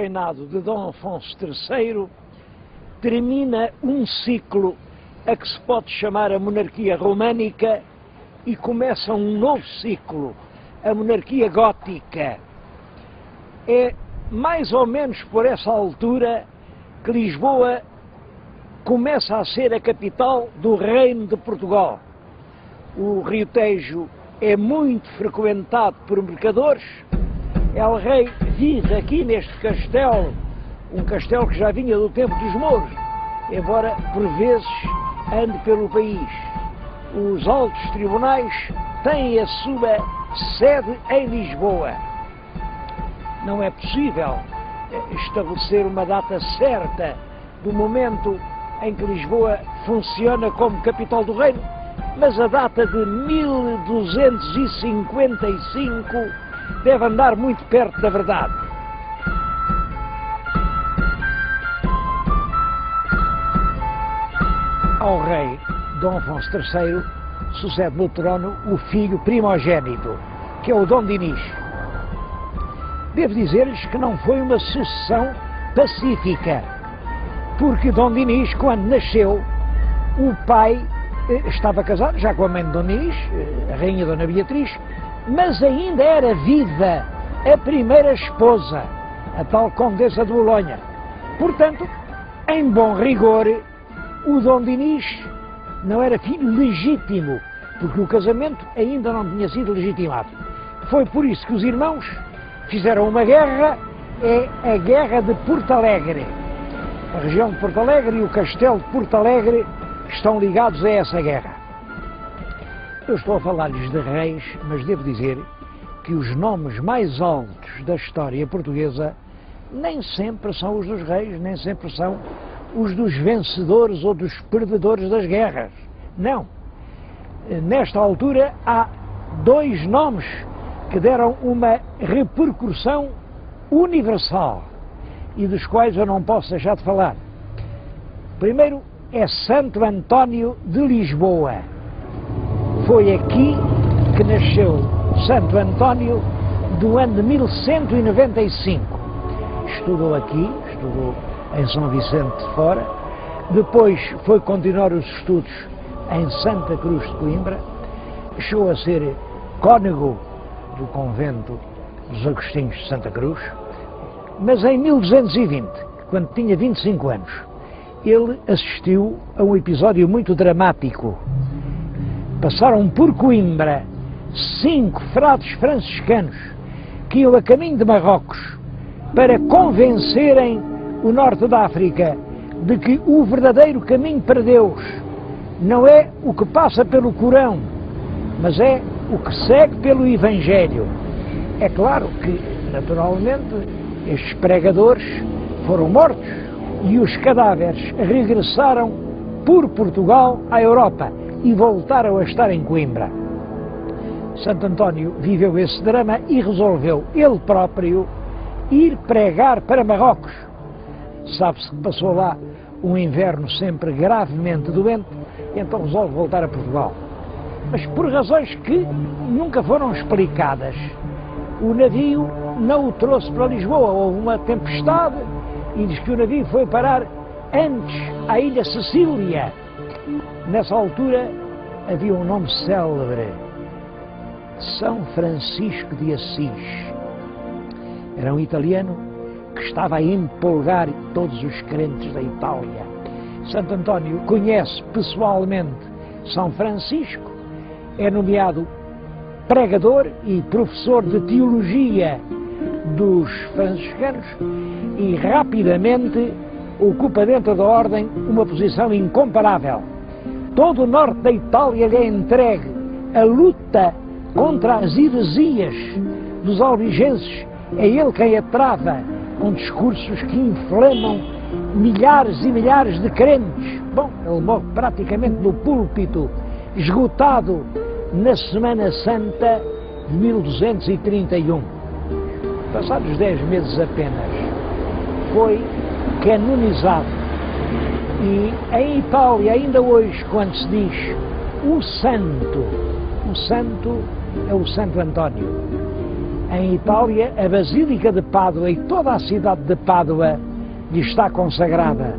reinado de Dom Afonso III termina um ciclo a que se pode chamar a monarquia românica e começa um novo ciclo, a monarquia gótica. É mais ou menos por essa altura que Lisboa começa a ser a capital do Reino de Portugal. O Rio Tejo é muito frequentado por mercadores. El Rei vive aqui neste castelo, um castelo que já vinha do tempo dos mouros, embora por vezes ande pelo país. Os altos tribunais têm a sua sede em Lisboa. Não é possível estabelecer uma data certa do momento em que Lisboa funciona como capital do reino, mas a data de 1255 deve andar muito perto da verdade. Ao rei Dom Afonso III sucede no trono o filho primogênito, que é o Dom Dinis. Devo dizer-lhes que não foi uma sucessão pacífica, porque Dom Dinis, quando nasceu, o pai estava casado já com a mãe de Dom Dinis, a rainha Dona Beatriz, mas ainda era viva a primeira esposa, a tal Condessa de Bolonha. Portanto, em bom rigor, o Dom Dinis não era filho legítimo, porque o casamento ainda não tinha sido legitimado. Foi por isso que os irmãos fizeram uma guerra, é a Guerra de Porto Alegre. A região de Porto Alegre e o castelo de Porto Alegre estão ligados a essa guerra. Eu estou a falar-lhes de reis, mas devo dizer que os nomes mais altos da história portuguesa nem sempre são os dos reis, nem sempre são os dos vencedores ou dos perdedores das guerras. Não. Nesta altura há dois nomes que deram uma repercussão universal e dos quais eu não posso deixar de falar. Primeiro é Santo António de Lisboa. Foi aqui que nasceu Santo António do ano de 1195. Estudou aqui, estudou em São Vicente de Fora, depois foi continuar os estudos em Santa Cruz de Coimbra, chegou a ser cônego do convento dos Agostinhos de Santa Cruz, mas em 1220, quando tinha 25 anos, ele assistiu a um episódio muito dramático. Passaram por Coimbra 5 frades franciscanos que iam a caminho de Marrocos para convencerem o norte da África de que o verdadeiro caminho para Deus não é o que passa pelo Corão, mas é o que segue pelo Evangelho. É claro que, naturalmente, estes pregadores foram mortos e os cadáveres regressaram por Portugal à Europa e voltaram a estar em Coimbra. Santo António viveu esse drama e resolveu ele próprio ir pregar para Marrocos. Sabe-se que passou lá um inverno sempre gravemente doente, e então resolve voltar a Portugal. Mas por razões que nunca foram explicadas, o navio não o trouxe para Lisboa. Houve uma tempestade e diz que o navio foi parar antes à ilha Sicília. Nessa altura havia um nome célebre, São Francisco de Assis. Era um italiano que estava a empolgar todos os crentes da Itália. Santo António conhece pessoalmente São Francisco, é nomeado pregador e professor de teologia dos franciscanos e rapidamente ocupa dentro da ordem uma posição incomparável. Todo o norte da Itália lhe é entregue. A luta contra as heresias dos albigenses é ele quem a trava, com discursos que inflamam milhares e milhares de crentes. Bom, ele morre praticamente no púlpito, esgotado na Semana Santa de 1231. Passados 10 meses apenas, foi canonizado. E em Itália, ainda hoje, quando se diz o santo é o Santo António. Em Itália, a Basílica de Pádua e toda a cidade de Pádua lhe está consagrada.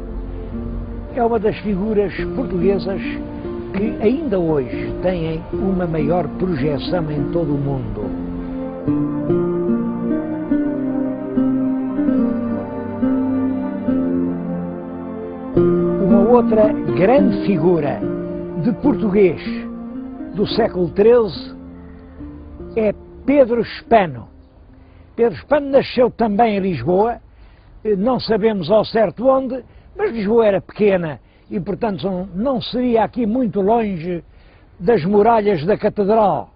É uma das figuras portuguesas que ainda hoje têm uma maior projeção em todo o mundo. Uma outra grande figura de português do século XIII é Pedro Spano. Pedro Spano nasceu também em Lisboa, não sabemos ao certo onde, mas Lisboa era pequena e, portanto, não seria aqui muito longe das muralhas da Catedral.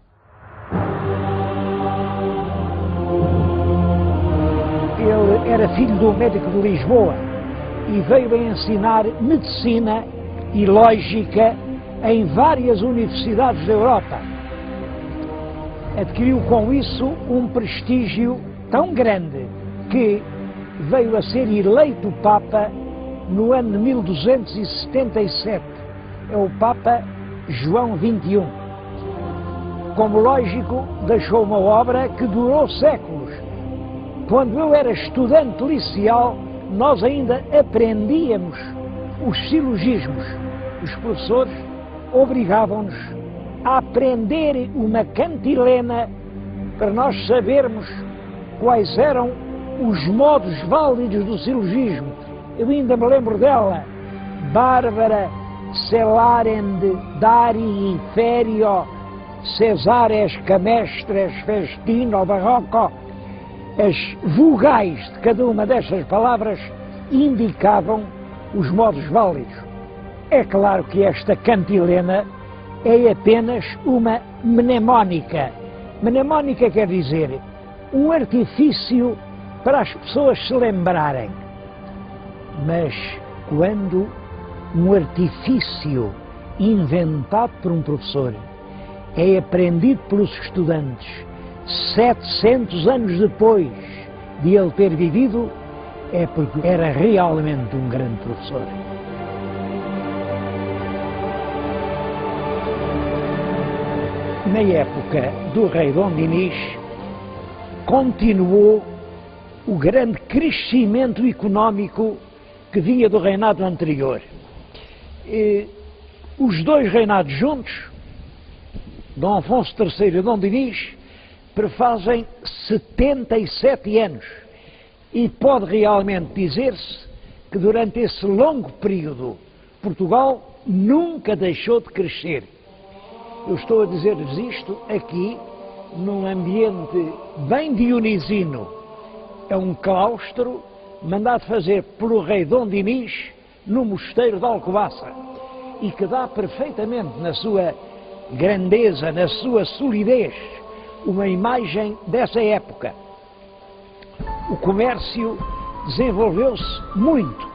Ele era filho de um médico de Lisboa e veio a ensinar medicina e lógica em várias universidades da Europa. Adquiriu com isso um prestígio tão grande que veio a ser eleito Papa no ano de 1277. É o Papa João XXI. Como lógico, deixou uma obra que durou séculos. Quando eu era estudante liceal, nós ainda aprendíamos os silogismos. Os professores obrigavam-nos a aprender uma cantilena para nós sabermos quais eram os modos válidos do silogismo. Eu ainda me lembro dela: Bárbara, celarende, dari, ferio, cesares, camestres, festino, barroco. As vogais de cada uma destas palavras indicavam os modos válidos. É claro que esta cantilena é apenas uma mnemónica. Mnemónica quer dizer um artifício para as pessoas se lembrarem. Mas quando um artifício inventado por um professor é aprendido pelos estudantes 700 anos depois de ele ter vivido, é porque era realmente um grande professor. Na época do rei Dom Dinis, continuou o grande crescimento económico que vinha do reinado anterior. Os dois reinados juntos, Dom Afonso III e Dom Dinis, prefazem 77 anos. E pode realmente dizer-se que durante esse longo período Portugal nunca deixou de crescer. Eu estou a dizer-lhes isto aqui num ambiente bem dionisino. É um claustro mandado fazer pelo rei Dom Dinis no mosteiro de Alcobaça e que dá perfeitamente na sua grandeza, na sua solidez, uma imagem dessa época. O comércio desenvolveu-se muito.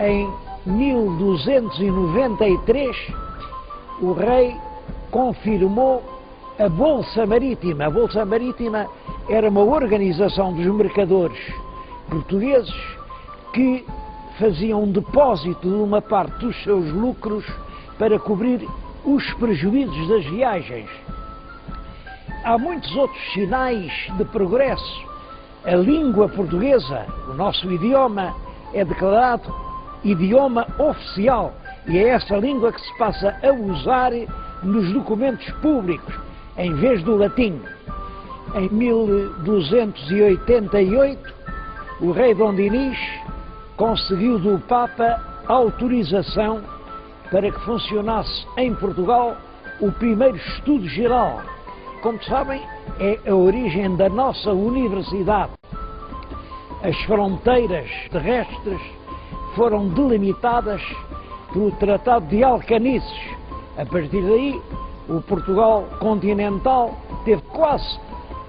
Em 1293, o rei confirmou a Bolsa Marítima. A Bolsa Marítima era uma organização dos mercadores portugueses que faziam um depósito de uma parte dos seus lucros para cobrir os prejuízos das viagens. Há muitos outros sinais de progresso. A língua portuguesa, o nosso idioma, é declarado idioma oficial e é essa língua que se passa a usar nos documentos públicos, em vez do latim. Em 1288, o rei Dom Dinis conseguiu do Papa autorização para que funcionasse em Portugal o primeiro estudo geral. Como sabem, é a origem da nossa universidade. As fronteiras terrestres foram delimitadas pelo Tratado de Alcanices. A partir daí, o Portugal continental teve quase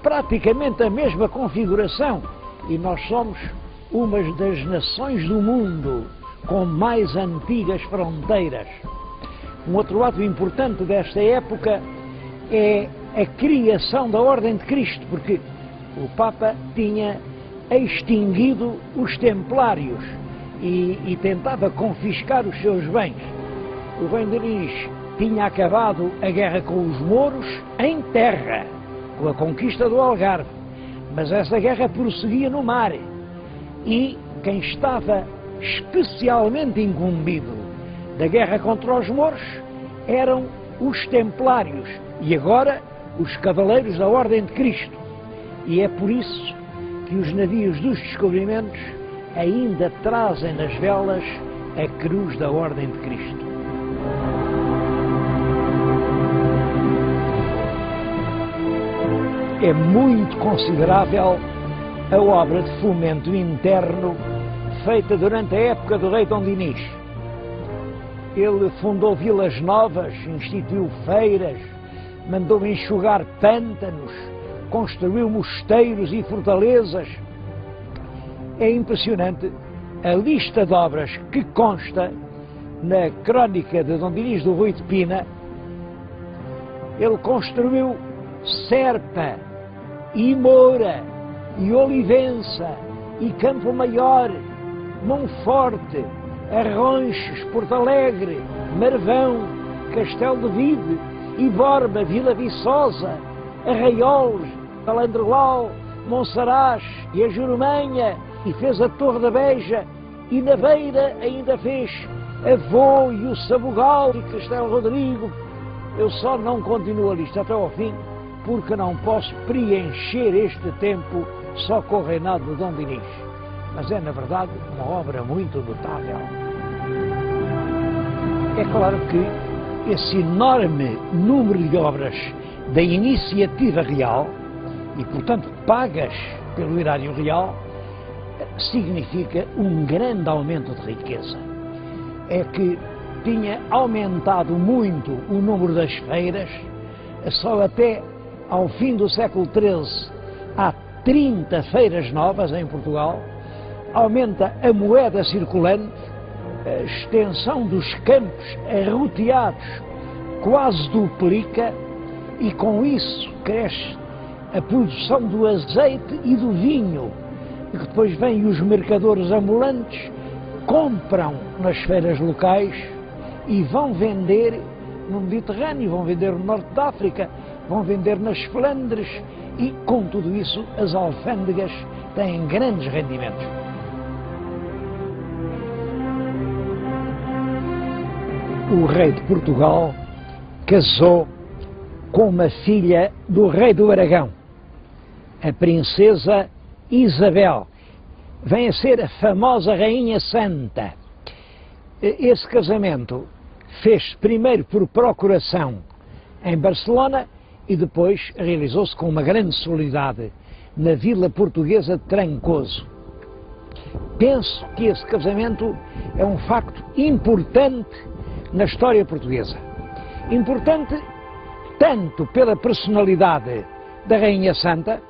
praticamente a mesma configuração e nós somos uma das nações do mundo com mais antigas fronteiras. Um outro ato importante desta época é a criação da Ordem de Cristo, porque o Papa tinha extinguido os templários e tentava confiscar os seus bens. O rei Dinis tinha acabado a guerra com os mouros em terra, com a conquista do Algarve, Mas essa guerra prosseguia no mar e quem estava especialmente incumbido da guerra contra os mouros eram os templários e agora os cavaleiros da Ordem de Cristo. E é por isso que os navios dos descobrimentos ainda trazem nas velas a cruz da Ordem de Cristo. É muito considerável a obra de fomento interno feita durante a época do rei Dom Dinis. Ele fundou vilas novas, instituiu feiras, mandou enxugar pântanos, construiu mosteiros e fortalezas. É impressionante a lista de obras que consta na crónica de Dom Dinis do Rui de Pina. Ele construiu Serpa, e Moura, e Olivença, e Campo Maior, Monforte, Arronches, Porto Alegre, Marvão, Castelo de Vide, e Borba, Vila Viçosa, Arraiolos, Alandroal, Monsaraz e a Jurumanha, e fez a Torre da Beja, e na Beira ainda fez Avô e o Sabugal e Castelo Rodrigo. Eu só não continuo a lista até ao fim, porque não posso preencher este tempo só com o reinado de Dom Dinis. Mas é, na verdade, uma obra muito notável. É claro que esse enorme número de obras da iniciativa real, e portanto pagas pelo erário real, significa um grande aumento de riqueza. É que tinha aumentado muito o número das feiras, só até ao fim do século XIII há 30 feiras novas em Portugal, aumenta a moeda circulante, a extensão dos campos arroteados quase duplica e com isso cresce a produção do azeite e do vinho, e que depois vêm os mercadores ambulantes, compram nas feiras locais e vão vender no Mediterrâneo, vão vender no Norte da África, vão vender nas Flandres e, com tudo isso, as alfândegas têm grandes rendimentos. O rei de Portugal casou com uma filha do rei do Aragão, a princesa Isabel. Vem a ser a famosa Rainha Santa. Esse casamento fez primeiro por procuração em Barcelona e depois realizou-se com uma grande solenidade na vila portuguesa de Trancoso. Penso que esse casamento é um facto importante na história portuguesa. Importante tanto pela personalidade da Rainha Santa,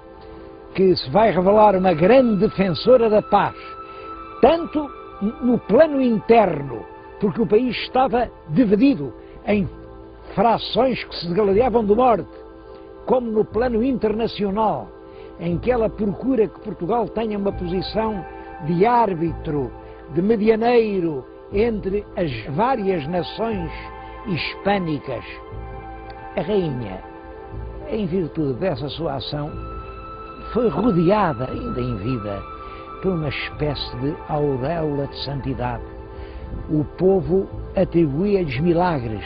que se vai revelar uma grande defensora da paz, tanto no plano interno, porque o país estava dividido em frações que se degladiavam de morte, como no plano internacional, em que ela procura que Portugal tenha uma posição de árbitro, de medianeiro entre as várias nações hispânicas. A rainha, em virtude dessa sua ação, foi rodeada, ainda em vida, por uma espécie de auréola de santidade. O povo atribuía-lhes milagres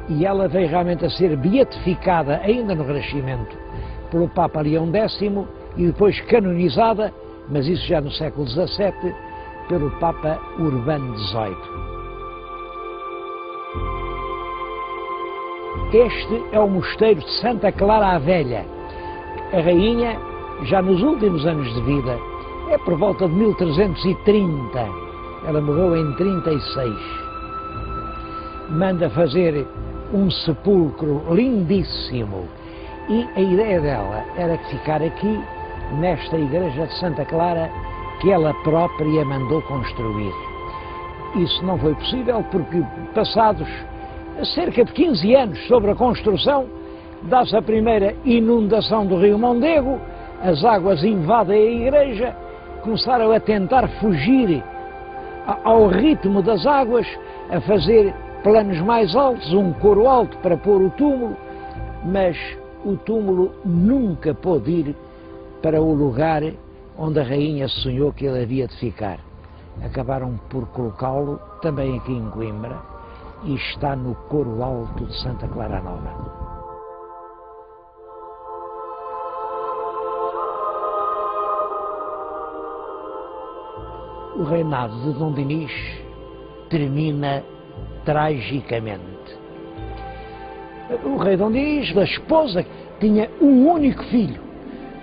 e ela veio realmente a ser beatificada, ainda no Renascimento, pelo Papa Leão X e depois canonizada, mas isso já no século XVII, pelo Papa Urbano XVIII. Este é o mosteiro de Santa Clara a Velha. A rainha, já nos últimos anos de vida, é por volta de 1330, ela morreu em 36, manda fazer um sepulcro lindíssimo e a ideia dela era que ficar aqui, nesta igreja de Santa Clara, que ela própria mandou construir. Isso não foi possível porque, passados cerca de 15 anos sobre a construção, dá-se a primeira inundação do rio Mondego, as águas invadem a igreja, começaram a tentar fugir ao ritmo das águas, a fazer planos mais altos, um coro alto para pôr o túmulo, mas o túmulo nunca pôde ir para o lugar onde a rainha sonhou que ele havia de ficar. Acabaram por colocá-lo também aqui em Coimbra e está no Coro Alto de Santa Clara Nova. O reinado de Dom Dinis termina tragicamente. O rei Dom Dinis, da esposa, tinha um único filho,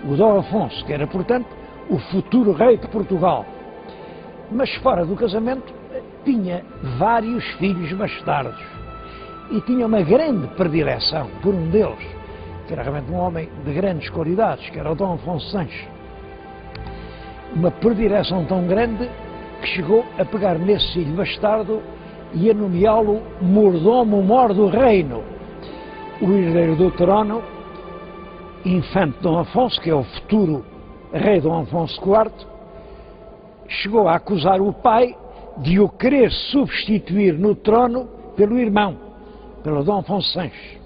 o Dom Afonso, que era, portanto, o futuro rei de Portugal. Mas fora do casamento tinha vários filhos bastardos e tinha uma grande predileção por um deles, que era realmente um homem de grandes qualidades, que era o Dom Afonso Sanches. Uma predileção tão grande que chegou a pegar nesse filho bastardo e a nomeá-lo mordomo-mor do reino. O herdeiro do trono, infante Dom Afonso, que é o futuro rei Dom Afonso IV, chegou a acusar o pai de o querer substituir no trono pelo irmão, pelo Dom Afonso Sanches,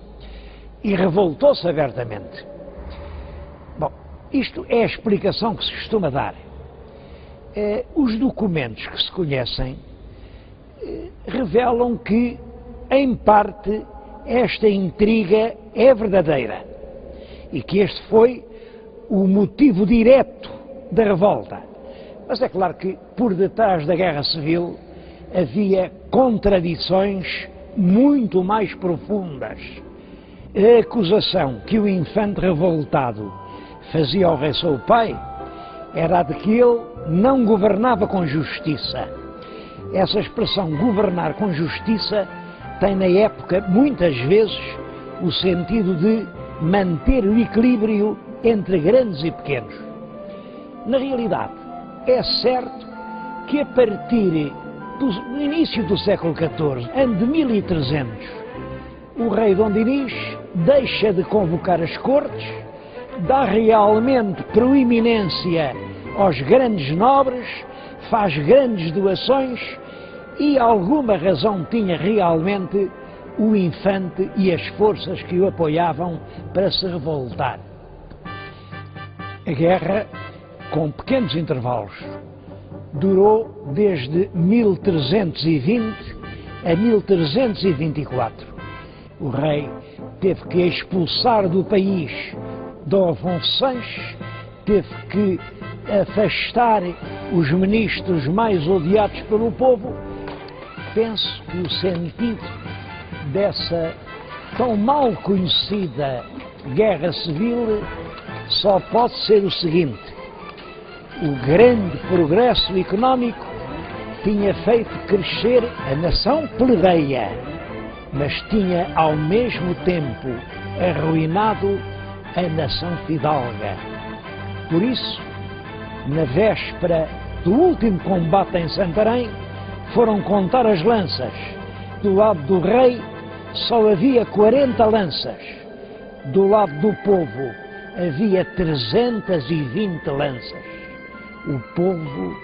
e revoltou-se abertamente. Bom, isto é a explicação que se costuma dar. Os documentos que se conhecem revelam que, em parte, esta intriga é verdadeira e que este foi o motivo direto da revolta. Mas é claro que, por detrás da Guerra Civil, havia contradições muito mais profundas. A acusação que o infante revoltado fazia ao rei seu pai era a de que ele não governava com justiça. Essa expressão governar com justiça tem na época muitas vezes o sentido de manter o equilíbrio entre grandes e pequenos. Na realidade, é certo que a partir do início do século XIV, ano de 1300, o rei Dom Dinis deixa de convocar as cortes, dá realmente proeminência aos grandes nobres, faz grandes doações e alguma razão tinha realmente o infante e as forças que o apoiavam para se revoltar. A guerra, com pequenos intervalos, durou desde 1320 a 1324. O rei teve que expulsar do país Dom Afonso Sanches, teve que afastar os ministros mais odiados pelo povo. Penso que o sentido dessa tão mal conhecida guerra civil só pode ser o seguinte: o grande progresso económico tinha feito crescer a nação plebeia, mas tinha ao mesmo tempo arruinado a nação fidalga. Por isso, na véspera do último combate em Santarém, foram contar as lanças. Do lado do rei só havia 40 lanças. Do lado do povo havia 320 lanças. O povo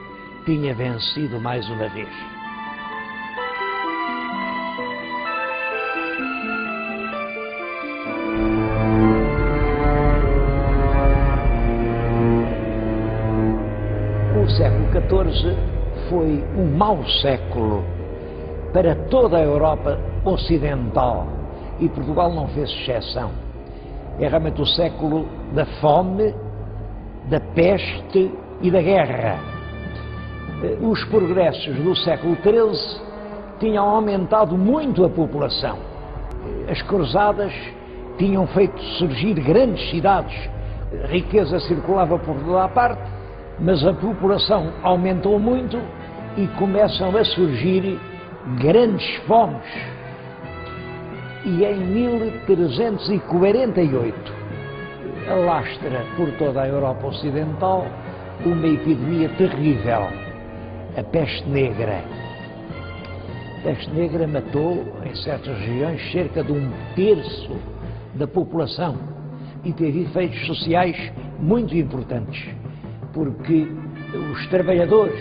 tinha vencido mais uma vez. O século XIV foi um mau século para toda a Europa ocidental e Portugal não fez exceção. É realmente o século da fome, da peste e da guerra. Os progressos do século XIII tinham aumentado muito a população. As cruzadas tinham feito surgir grandes cidades, a riqueza circulava por toda a parte, mas a população aumentou muito e começam a surgir grandes fomes. E em 1348 alastra por toda a Europa Ocidental uma epidemia terrível, a peste negra. A peste negra matou, em certas regiões, cerca de 1/3 da população e teve efeitos sociais muito importantes, porque os trabalhadores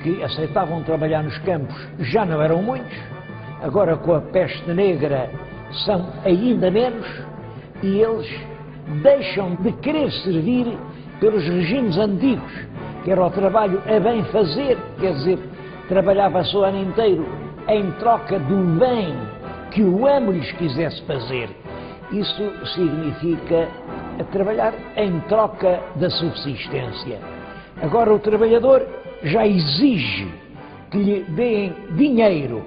que aceitavam trabalhar nos campos já não eram muitos, agora com a peste negra são ainda menos, e eles deixam de querer servir pelos regimes antigos, que era o trabalho a bem fazer, quer dizer, trabalhava-se o ano inteiro em troca do bem que o amo lhes quisesse fazer. Isso significa trabalhar em troca da subsistência. Agora o trabalhador já exige que lhe deem dinheiro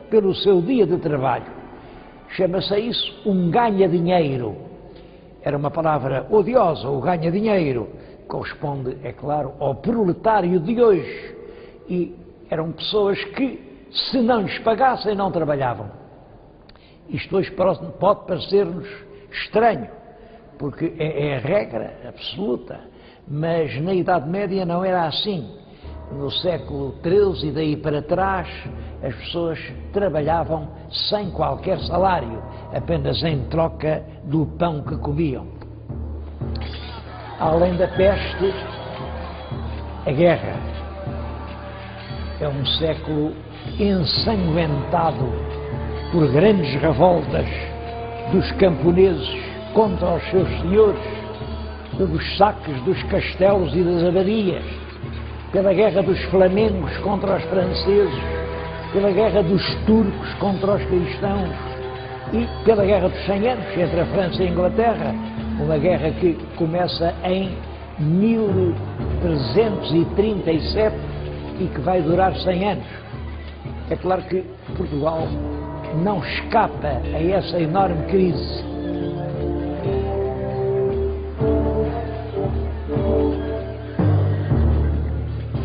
pelo seu dia de trabalho. Chama-se isso um ganha-dinheiro. Era uma palavra odiosa, o ganha-dinheiro. Corresponde, é claro, ao proletário de hoje. E eram pessoas que, se não lhes pagassem, não trabalhavam. Isto hoje pode parecer-nos estranho, porque é a regra absoluta, mas na Idade Média não era assim. No século XIII e daí para trás, as pessoas trabalhavam sem qualquer salário, apenas em troca do pão que comiam. Além da peste, a guerra. É um século ensanguentado por grandes revoltas dos camponeses contra os seus senhores, pelos saques dos castelos e das abadias, pela guerra dos flamengos contra os franceses, pela guerra dos turcos contra os cristãos e pela guerra dos 100 anos entre a França e a Inglaterra, uma guerra que começa em 1337 e que vai durar 100 anos. É claro que Portugal não escapa a essa enorme crise.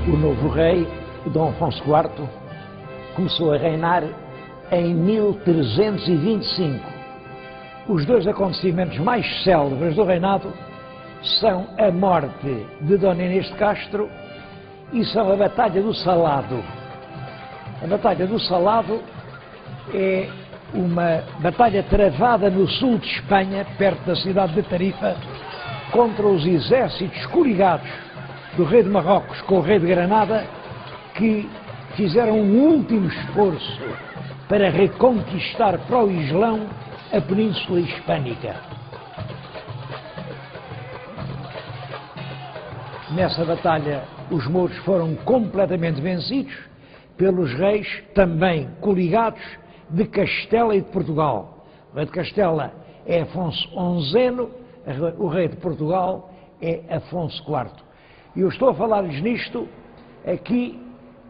O novo rei, Dom Afonso IV, começou a reinar em 1325. Os dois acontecimentos mais célebres do reinado são a morte de Dona Inês de Castro e são a Batalha do Salado. A Batalha do Salado é uma batalha travada no sul de Espanha, perto da cidade de Tarifa, contra os exércitos coligados do rei de Marrocos com o rei de Granada, que fizeram um último esforço para reconquistar para o Islão a Península Hispânica. Nessa batalha, os mouros foram completamente vencidos pelos reis também coligados de Castela e de Portugal. O rei de Castela é Afonso XI, o rei de Portugal é Afonso IV. E eu estou a falar-lhes nisto aqui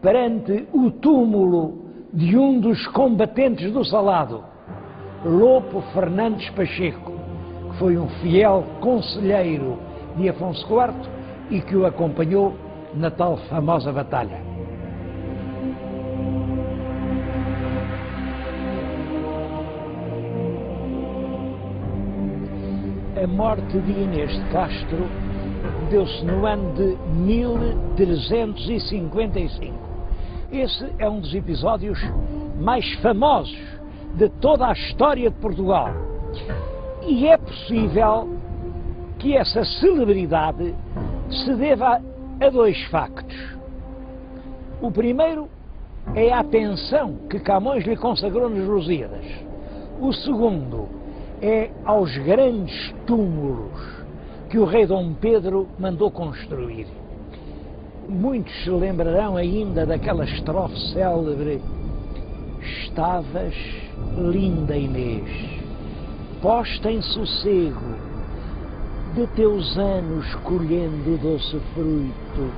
perante o túmulo de um dos combatentes do Salado, Lopo Fernandes Pacheco, que foi um fiel conselheiro de Afonso IV e que o acompanhou na tal famosa batalha. A morte de Inês de Castro deu-se no ano de 1355. Esse é um dos episódios mais famosos de toda a história de Portugal. E é possível que essa celebridade se deva a dois factos. O primeiro é a atenção que Camões lhe consagrou nos Lusíadas. O segundo é aos grandes túmulos que o rei Dom Pedro mandou construir. Muitos se lembrarão ainda daquela estrofe célebre: estavas, linda Inês, posta em sossego, de teus anos colhendo doce fruto,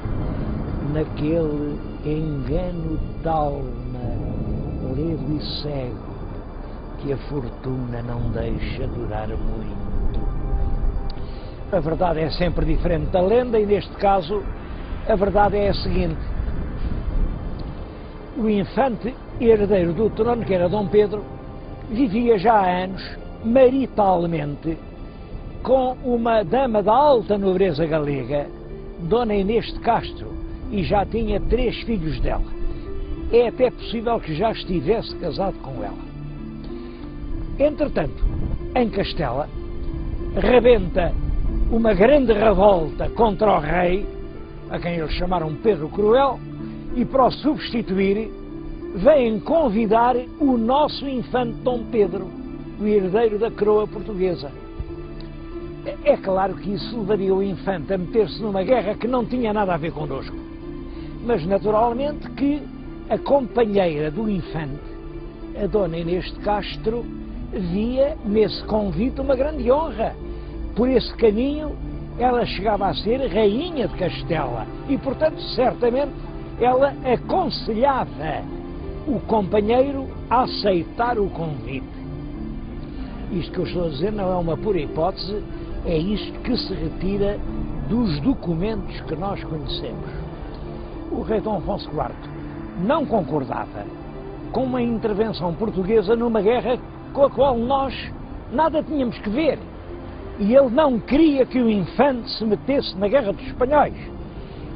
naquele engano d'alma, ledo e cego, que a fortuna não deixa durar muito. A verdade é sempre diferente da lenda e, neste caso, a verdade é a seguinte: o infante herdeiro do trono, que era Dom Pedro, vivia já há anos maritalmente com uma dama da alta nobreza galega, Dona Inês de Castro, e já tinha 3 filhos dela. É até possível que já estivesse casado com ela. Entretanto, em Castela, rebenta uma grande revolta contra o rei, a quem eles chamaram Pedro Cruel, e para o substituir, vêm convidar o nosso infante Dom Pedro, o herdeiro da coroa portuguesa. É claro que isso levaria o infante a meter-se numa guerra que não tinha nada a ver connosco. Mas naturalmente que a companheira do infante, a dona Inês de Castro, via nesse convite uma grande honra. Por esse caminho ela chegava a ser rainha de Castela e, portanto, certamente ela aconselhava o companheiro a aceitar o convite. Isto que eu estou a dizer não é uma pura hipótese, é isto que se retira dos documentos que nós conhecemos. O rei Dom Afonso IV não concordava com uma intervenção portuguesa numa guerra com a qual nós nada tínhamos que ver. E ele não queria que o infante se metesse na guerra dos espanhóis.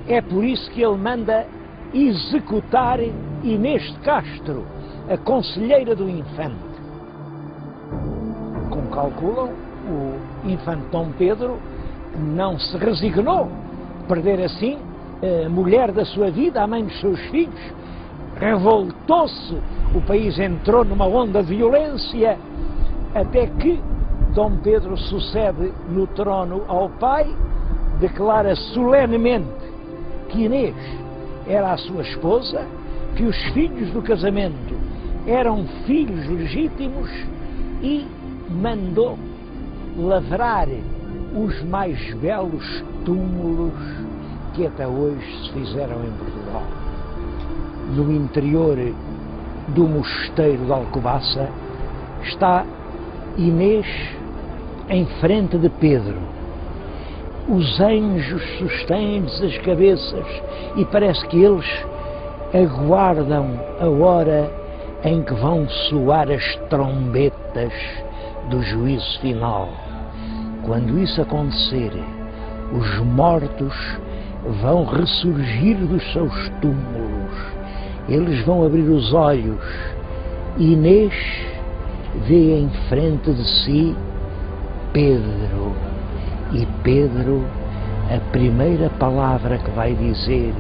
É por isso que ele manda executar Inês de Castro, a conselheira do infante. Como calculam, o infante Dom Pedro não se resignou a perder assim a mulher da sua vida, a mãe dos seus filhos. Revoltou-se, o país entrou numa onda de violência, até que Dom Pedro sucede no trono ao pai, declara solenemente que Inês era a sua esposa, que os filhos do casamento eram filhos legítimos e mandou lavrar os mais belos túmulos que até hoje se fizeram em Portugal. No interior do mosteiro de Alcobaça está Inês em frente de Pedro. Os anjos sustêm-lhes as cabeças e parece que eles aguardam a hora em que vão soar as trombetas do juízo final. Quando isso acontecer, os mortos vão ressurgir dos seus túmulos. Eles vão abrir os olhos. Inês vê em frente de si Pedro. E Pedro, a primeira palavra que vai dizer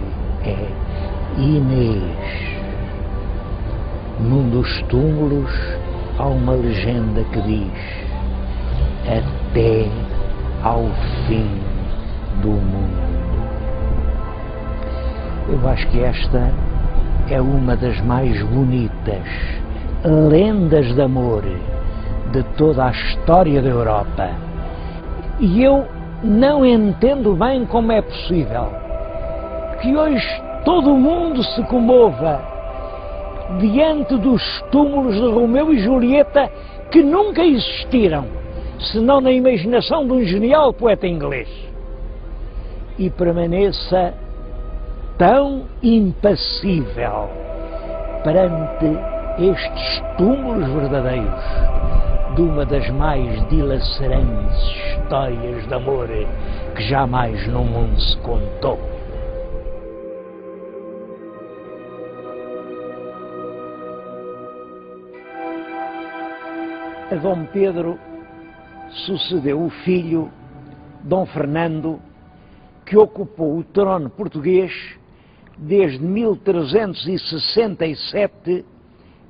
é Inês. Num dos túmulos há uma legenda que diz: até ao fim do mundo. Eu acho que esta é uma das mais bonitas lendas de amor de toda a história da Europa. E eu não entendo bem como é possível que hoje todo o mundo se comova diante dos túmulos de Romeu e Julieta, que nunca existiram, senão na imaginação de um genial poeta inglês, e permaneça tão impassível perante estes túmulos verdadeiros de uma das mais dilacerantes histórias de amor que jamais no mundo se contou. A Dom Pedro sucedeu o filho, Dom Fernando, que ocupou o trono português desde 1367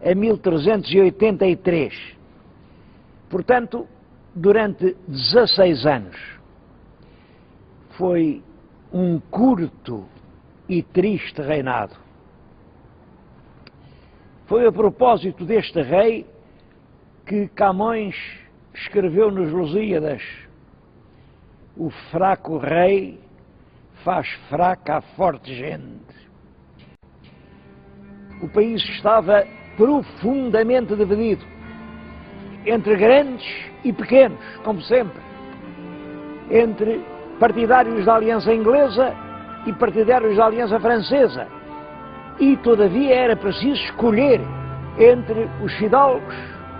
a 1383. Portanto, durante 16 anos. Foi um curto e triste reinado. Foi a propósito deste rei que Camões escreveu nos Lusíadas: o fraco rei faz fraca a forte gente. O país estava profundamente dividido entre grandes e pequenos, como sempre, entre partidários da Aliança Inglesa e partidários da Aliança Francesa, e todavia era preciso escolher entre os fidalgos,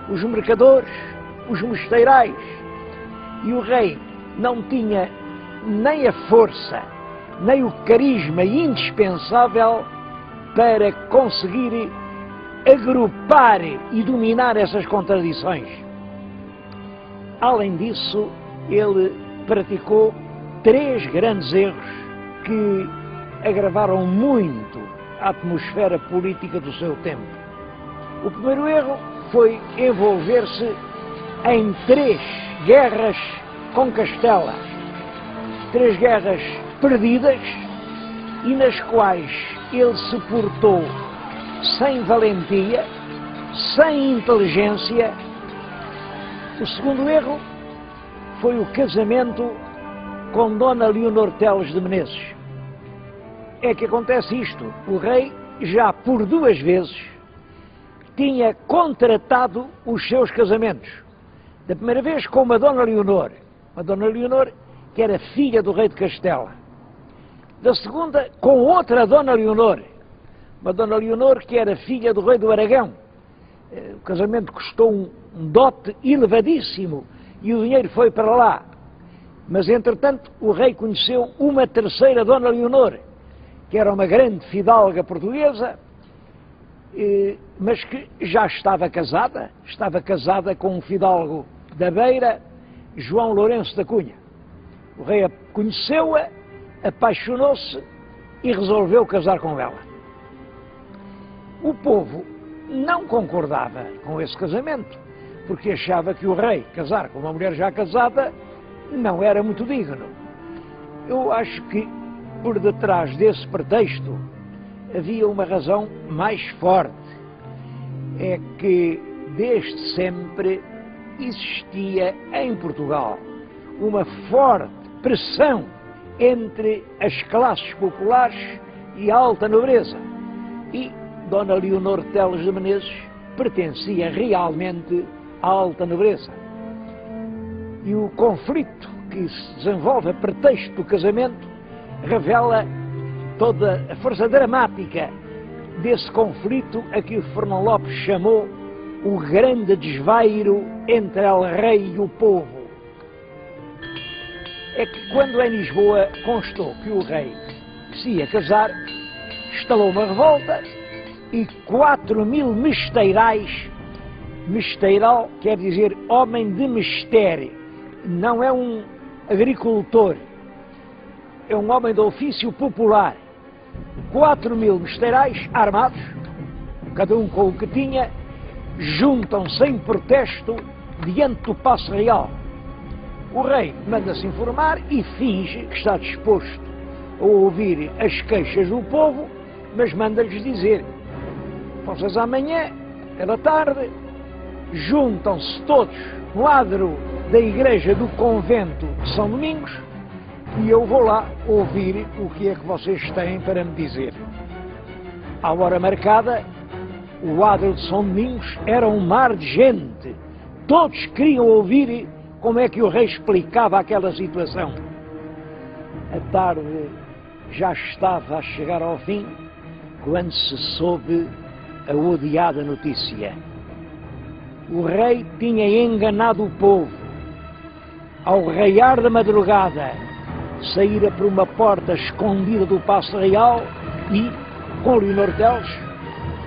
os mercadores, os mosteirais, e o rei não tinha nem a força, nem o carisma indispensável para conseguir agrupar e dominar essas contradições. Além disso, ele praticou 3 grandes erros que agravaram muito a atmosfera política do seu tempo. O primeiro erro foi envolver-se em 3 guerras com Castela. 3 guerras perdidas e nas quais ele se portou sem valentia, sem inteligência. O segundo erro foi o casamento com Dona Leonor Teles de Menezes. É que acontece isto: o rei já por 2 vezes tinha contratado os seus casamentos. Da primeira vez com uma Dona Leonor que era filha do rei de Castela. Da segunda com outra Dona Leonor, uma Dona Leonor que era filha do rei do Aragão. O casamento custou um dote elevadíssimo e o dinheiro foi para lá. Mas, entretanto, o rei conheceu uma terceira Dona Leonor, que era uma grande fidalga portuguesa, mas que já estava casada com um fidalgo da Beira, João Lourenço da Cunha. O rei conheceu-a, apaixonou-se e resolveu casar com ela. O povo não concordava com esse casamento, porque achava que o rei casar com uma mulher já casada não era muito digno. Eu acho que por detrás desse pretexto havia uma razão mais forte. É que desde sempre existia em Portugal uma forte pressão entre as classes populares e a alta nobreza. E Dona Leonor Teles de Menezes pertencia realmente à alta nobreza. E o conflito que se desenvolve a pretexto do casamento revela toda a força dramática desse conflito a que o Fernão Lopes chamou o grande desvairo entre el rei e o povo. É que quando em Lisboa constou que o rei se ia casar, instalou uma revolta e 4.000 mesteirais, mesteiral quer dizer homem de mistério, não é um agricultor, é um homem de ofício popular. 4.000 mesteirais armados, cada um com o que tinha, juntam-se em protesto diante do Paço Real. O rei manda-se informar e finge que está disposto a ouvir as queixas do povo, mas manda-lhes dizer: vocês amanhã, pela tarde, juntam-se todos no adro da igreja do convento de São Domingos e eu vou lá ouvir o que é que vocês têm para me dizer. À hora marcada, o adro de São Domingos era um mar de gente. Todos queriam ouvir como é que o rei explicava aquela situação. A tarde já estava a chegar ao fim quando se soube a odiada notícia. O rei tinha enganado o povo. Ao raiar da madrugada, saíra por uma porta escondida do Paço Real e, com Leonor Teles,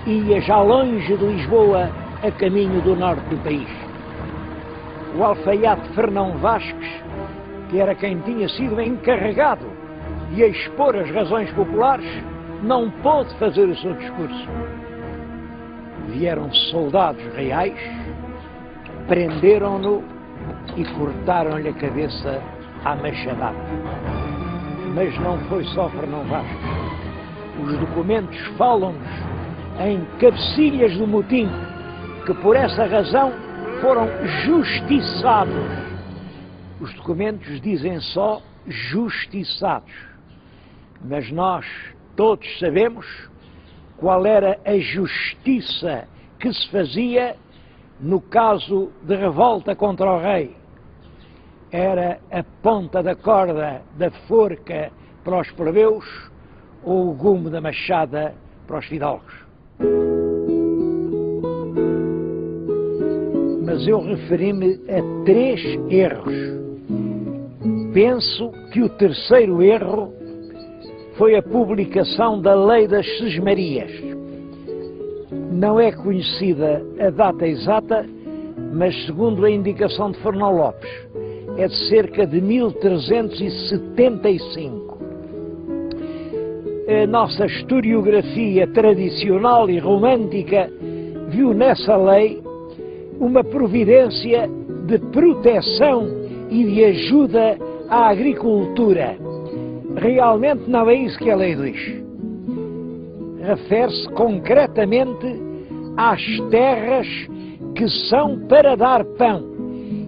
ia já longe de Lisboa a caminho do norte do país. O alfaiate Fernão Vasques, que era quem tinha sido encarregado de expor as razões populares, não pôde fazer o seu discurso. Vieram soldados reais, prenderam-no e cortaram-lhe a cabeça à machadada. Mas não foi só Fernão Vasques. Os documentos falam-nos em cabecilhas do motim, que por essa razão foram justiçados. Os documentos dizem só justiçados. Mas nós todos sabemos qual era a justiça que se fazia no caso de revolta contra o rei. Era a ponta da corda da forca para os plebeus ou o gume da machada para os fidalgos. Mas eu referi-me a 3 erros. Penso que o terceiro erro foi a publicação da Lei das Sesmarias. Não é conhecida a data exata, mas segundo a indicação de Fernão Lopes, é de cerca de 1375. A nossa historiografia tradicional e romântica viu nessa lei uma providência de proteção e de ajuda à agricultura. Realmente não é isso que a lei diz. Refere-se concretamente às terras que são para dar pão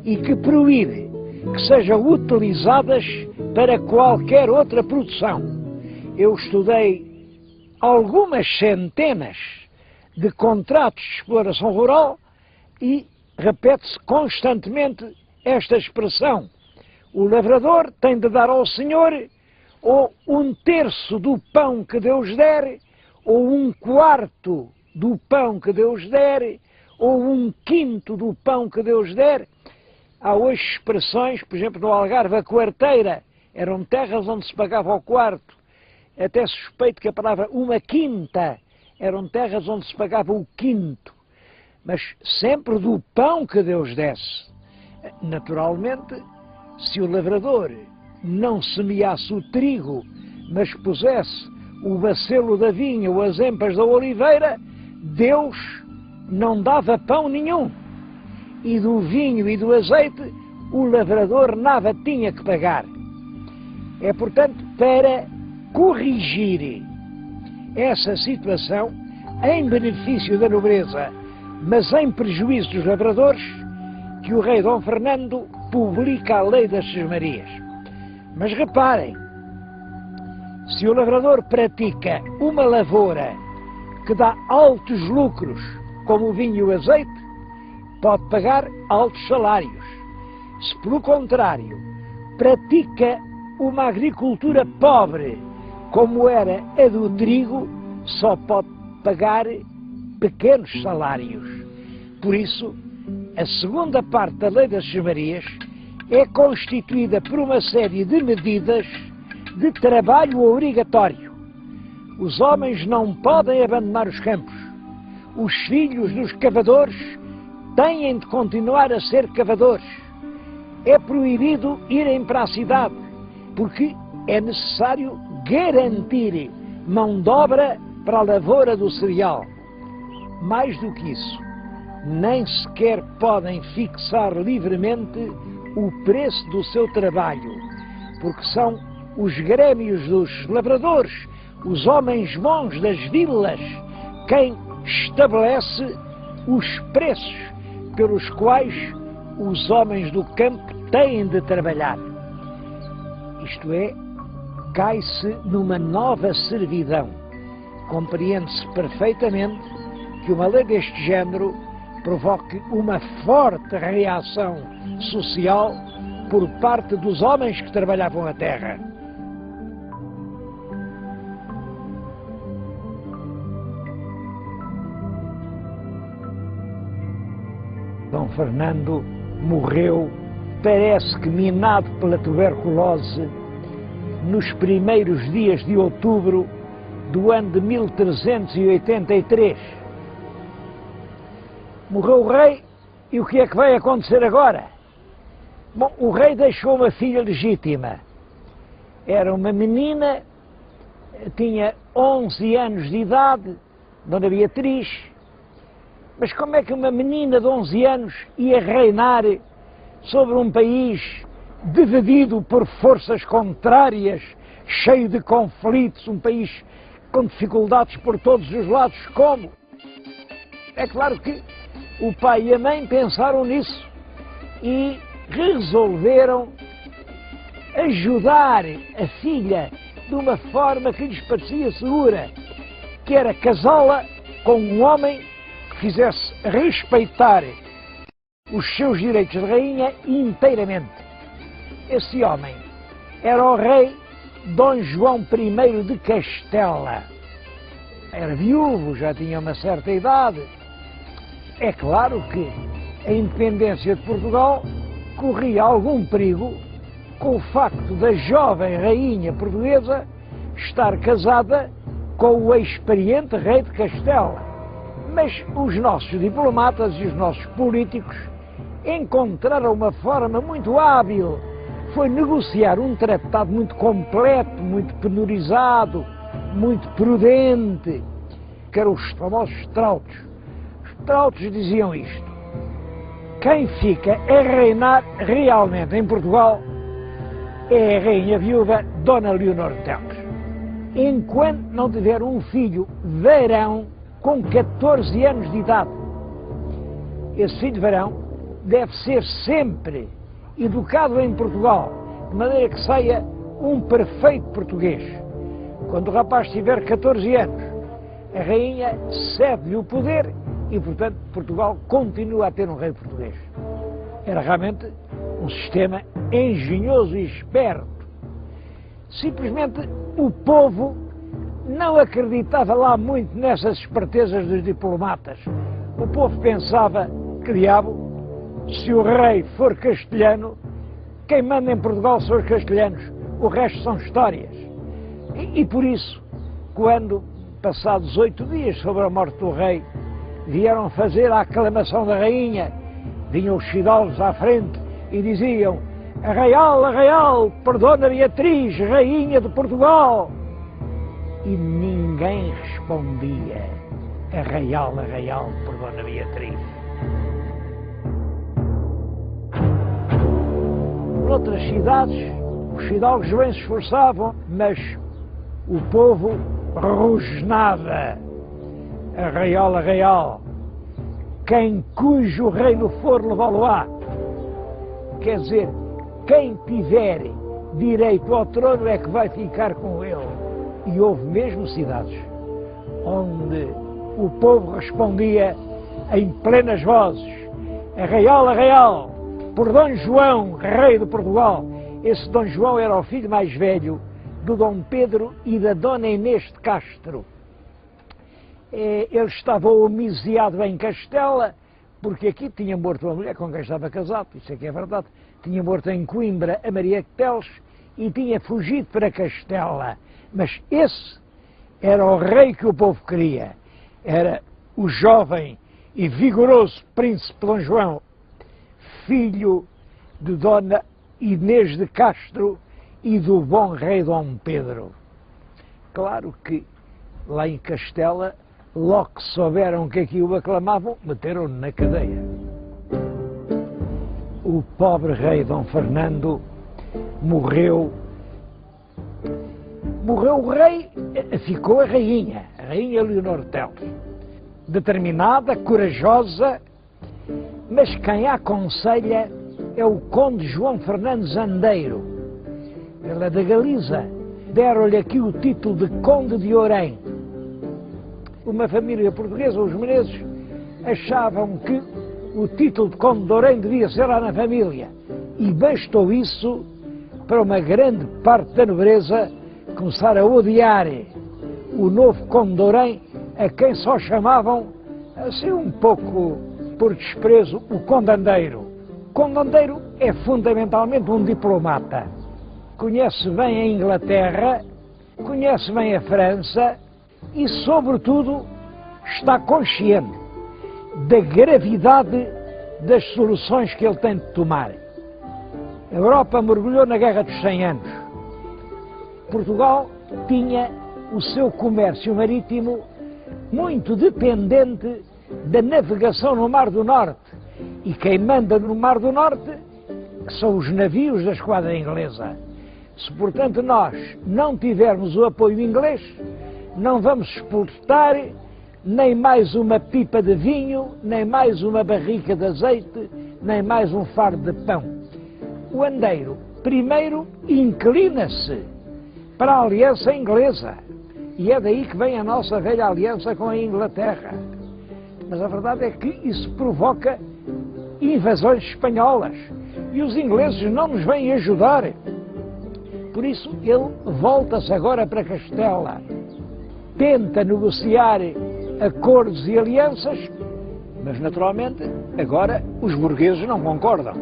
e que proíbe que sejam utilizadas para qualquer outra produção. Eu estudei algumas centenas de contratos de exploração rural e repete-se constantemente esta expressão: o lavrador tem de dar ao Senhor ou 1/3 do pão que Deus der, ou 1/4 do pão que Deus der, ou 1/5 do pão que Deus der. Há hoje expressões, por exemplo, no Algarve, a quarteira, eram terras onde se pagava ao quarto. Até suspeito que a palavra 1/5 eram terras onde se pagava o quinto. Mas sempre do pão que Deus desse. Naturalmente, se o lavrador não semeasse o trigo, mas pusesse o bacelo da vinha ou as empas da oliveira, Deus não dava pão nenhum. E do vinho e do azeite, o lavrador nada tinha que pagar. É, portanto, para corrigir essa situação, em benefício da nobreza, mas em prejuízo dos lavradores, que o rei Dom Fernando publica a lei das sesmarias. Mas reparem, se o lavrador pratica uma lavoura que dá altos lucros, como o vinho e o azeite, pode pagar altos salários. Se, pelo contrário, pratica uma agricultura pobre, como era a do trigo, só pode pagar pequenos salários. Por isso, a segunda parte da lei das sesmarias é constituída por uma série de medidas de trabalho obrigatório. Os homens não podem abandonar os campos. Os filhos dos cavadores têm de continuar a ser cavadores. É proibido irem para a cidade, porque é necessário garantir mão de obra para a lavoura do cereal. Mais do que isso, nem sequer podem fixar livremente o preço do seu trabalho, porque são os grêmios dos lavradores, os homens bons das vilas, quem estabelece os preços pelos quais os homens do campo têm de trabalhar. Isto é, cai-se numa nova servidão. Compreende-se perfeitamente que uma lei deste género provoque uma forte reação social por parte dos homens que trabalhavam a terra. Dom Fernando morreu, parece que minado pela tuberculose, nos primeiros dias de outubro do ano de 1383. Morreu o rei, e o que é que vai acontecer agora? Bom, o rei deixou uma filha legítima. Era uma menina, tinha 11 anos de idade, Dona Beatriz. Mas como é que uma menina de 11 anos ia reinar sobre um país dividido por forças contrárias, cheio de conflitos, um país com dificuldades por todos os lados? Como? É claro que o pai e a mãe pensaram nisso e resolveram ajudar a filha de uma forma que lhes parecia segura, que era casá-la com um homem que fizesse respeitar os seus direitos de rainha inteiramente. Esse homem era o rei Dom João I de Castela. Era viúvo, já tinha uma certa idade. É claro que a independência de Portugal corria algum perigo com o facto da jovem rainha portuguesa estar casada com o experiente rei de Castela. Mas os nossos diplomatas e os nossos políticos encontraram uma forma muito hábil. Foi negociar um tratado muito completo, muito penorizado, muito prudente, que eram os famosos trautos. Os trautos diziam isto: quem fica a reinar realmente em Portugal é a rainha viúva Dona Leonor de Teles. Enquanto não tiver um filho varão com 14 anos de idade, esse filho varão deve ser sempre educado em Portugal, de maneira que saia um perfeito português. Quando o rapaz tiver 14 anos, a rainha cede-lhe o poder e, portanto, Portugal continua a ter um rei português. Era realmente um sistema engenhoso e esperto. Simplesmente o povo não acreditava lá muito nessas espertezas dos diplomatas. O povo pensava que, diabo, se o rei for castelhano, quem manda em Portugal são os castelhanos, o resto são histórias. E por isso, quando, passados 8 dias sobre a morte do rei, vieram fazer a aclamação da rainha, vinham os fidalgos à frente e diziam: Arraial, por Dona Beatriz, rainha de Portugal. E ninguém respondia: Arraial, por Dona Beatriz. Noutras cidades, os fidalgos bem se esforçavam, mas o povo rosnava: Arraial, quem cujo reino for levá-lo-á. Quer dizer, quem tiver direito ao trono é que vai ficar com ele. E houve mesmo cidades onde o povo respondia em plenas vozes: Arraial, por Dom João, rei de Portugal. Esse Dom João era o filho mais velho do Dom Pedro e da Dona Inês de Castro. Ele estava homiciado em Castela, porque aqui tinha morto uma mulher com quem estava casado, isso é que é verdade. Tinha morto em Coimbra a Maria de Teles e tinha fugido para Castela. Mas esse era o rei que o povo queria. Era o jovem e vigoroso príncipe Dom João, filho de Dona Inês de Castro e do bom rei Dom Pedro. Claro que lá em Castela, logo que souberam que aqui o aclamavam, meteram-no na cadeia. O pobre rei Dom Fernando morreu. Morreu o rei, ficou a rainha Leonor de Teles. Determinada, corajosa, mas quem a aconselha é o conde João Fernando Zandeiro. Ele é da Galiza. Deram-lhe aqui o título de Conde de Orém. Uma família portuguesa, os Menezes, achavam que o título de Conde de Orém devia ser lá na família. E bastou isso para uma grande parte da nobreza começar a odiar o novo Conde de Orém, a quem só chamavam, assim um pouco por desprezo, o Condandeiro. O Condandeiro é fundamentalmente um diplomata. Conhece bem a Inglaterra, conhece bem a França e, sobretudo, está consciente da gravidade das soluções que ele tem de tomar. A Europa mergulhou na Guerra dos 100 anos. Portugal tinha o seu comércio marítimo muito dependente da navegação no Mar do Norte. E quem manda no Mar do Norte são os navios da esquadra inglesa. Se, portanto, nós não tivermos o apoio inglês, não vamos exportar nem mais uma pipa de vinho, nem mais uma barrica de azeite, nem mais um fardo de pão. O andeiro, primeiro, inclina-se para a aliança inglesa. E é daí que vem a nossa velha aliança com a Inglaterra. Mas a verdade é que isso provoca invasões espanholas. E os ingleses não nos vêm ajudar. Por isso, ele volta-se agora para Castela. Tenta negociar acordos e alianças, mas, naturalmente, agora os burgueses não concordam.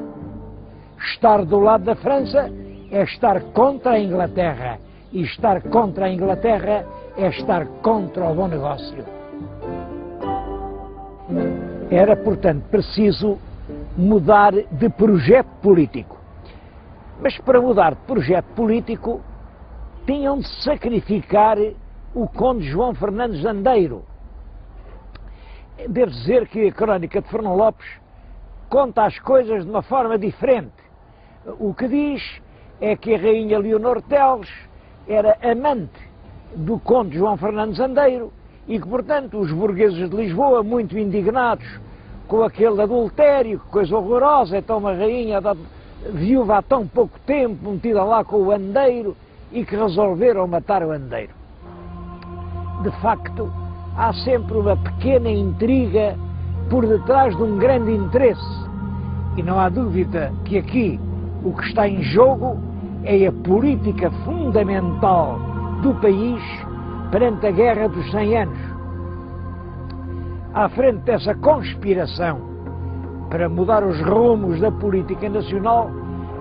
Estar do lado da França é estar contra a Inglaterra. E estar contra a Inglaterra é estar contra o bom negócio. Era, portanto, preciso mudar de projeto político. Mas para mudar de projeto político, tinham de sacrificar o conde João Fernando Zandeiro. Devo dizer que a crónica de Fernão Lopes conta as coisas de uma forma diferente. O que diz é que a rainha Leonor Teles era amante do conde João Fernandes Andeiro e que, portanto, os burgueses de Lisboa, muito indignados com aquele adultério, que coisa horrorosa, então uma rainha viúva há tão pouco tempo, metida lá com o Andeiro, e que resolveram matar o Andeiro. De facto, há sempre uma pequena intriga por detrás de um grande interesse. E não há dúvida que aqui o que está em jogo é a política fundamental do país perante a Guerra dos 100 anos. À frente dessa conspiração para mudar os rumos da política nacional